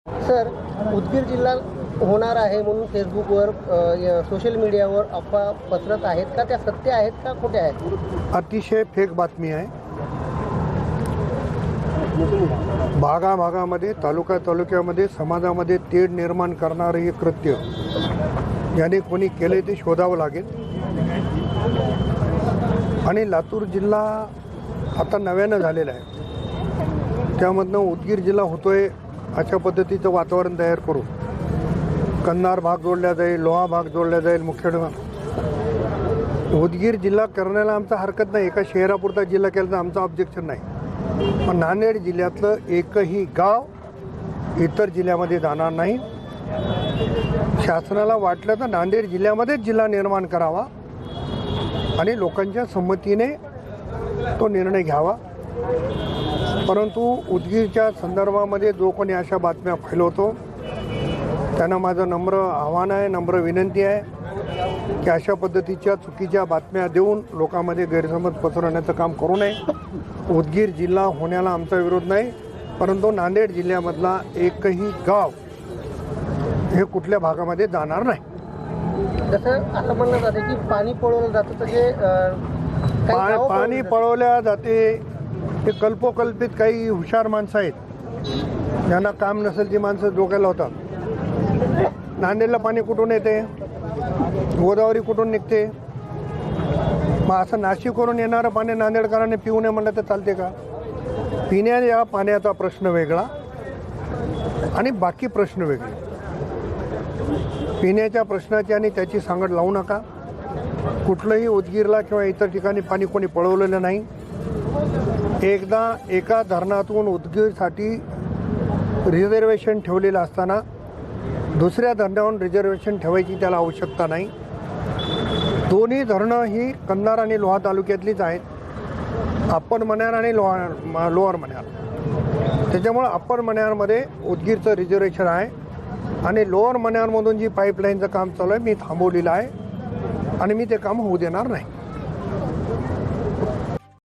Sir, Udgir जिल्हा होणार आहे म्हणून फेसबुकवर सोशल मीडियावर अफवा पसरत आहेत का? त्या सत्य आहेत का खोट्या आहेत? अतिशय फेक बातमी आहे. भागाभागामध्ये तालुक्यामध्ये समाजामध्ये तेढ निर्माण करणारं हे कृत्य याने कोणी केले ते शोधावं लागेल. आणि लातूर जिल्हा आता नव्यानं झालेला आहे, त्यामधनं उदगीर जिल्हा होतोय अशा पद्धतीचं वातावरण तयार करू. कंधार भाग जोडला जाईल, लोहा भाग जोडला जाईल. मुख्य उदगीर जिल्हा करण्याला आमचा हरकत नाही, एका शहरापुरता जिल्हा केला तर आमचं ऑब्जेक्शन नाही. पण नांदेड जिल्ह्यातलं एकही गाव इतर जिल्ह्यामध्ये जाणार नाही. शासनाला वाटलं तर नांदेड जिल्ह्यामध्येच जिल्हा निर्माण करावा आणि लोकांच्या संमतीने तो निर्णय घ्यावा. परंतु उदगीरच्या संदर्भामध्ये जो कोणी अशा बातम्या फैलवतो त्यांना माझं नम्र आव्हान आहे, नम्र विनंती आहे की अशा पद्धतीच्या चुकीच्या बातम्या देऊन लोकांमध्ये गैरसमज पसरवण्याचं काम करू नये. उदगीर जिल्हा होण्याला आमचा विरोध नाही, परंतु नांदेड जिल्ह्यामधला एकही गाव हे कुठल्या भागामध्ये जाणार नाही. जसं असं म्हणलं जाते की पाणी पळवलं जातं, तर जे पाणी पळवल्या जाते ते कल्पोकल्पित काही हुशार माणसं आहेत, ज्यांना काम नसेल ती माणसं डोक्याला होतात. नांदेडला पाणी कुठून येते? गोदावरी कुठून निघते? मग असं नाशिकवरून येणारं पाणी नांदेडकरांनी पिऊ नये म्हणलं तर चालते का? पिण्याच्या पाण्याचा प्रश्न वेगळा आणि बाकी प्रश्न वेगळे. पिण्याच्या प्रश्नाची आणि त्याची सांगड लावू नका. कुठलंही उदगीरला किंवा इतर ठिकाणी पाणी कोणी पळवलेलं नाही. एकदा एका धरणातून उदगीरसाठी रिझर्वेशन ठेवलेलं असताना दुसऱ्या धरणावरून रिझर्वेशन ठेवायची त्याला आवश्यकता नाही. दोन्ही धरणं ही कंधार आणि लोहा तालुक्यातलीच आहेत, अप्पर मण्यार आणि लोअर मण्यार. त्याच्यामुळं अप्पर मण्यारमध्ये उदगीरचं रिझर्वेशन आहे आणि लोअर मण्यारमधून जी पाईपलाईनचं काम चालू आहे मी थांबवलेलं आहे आणि मी ते काम होऊ देणार नाही.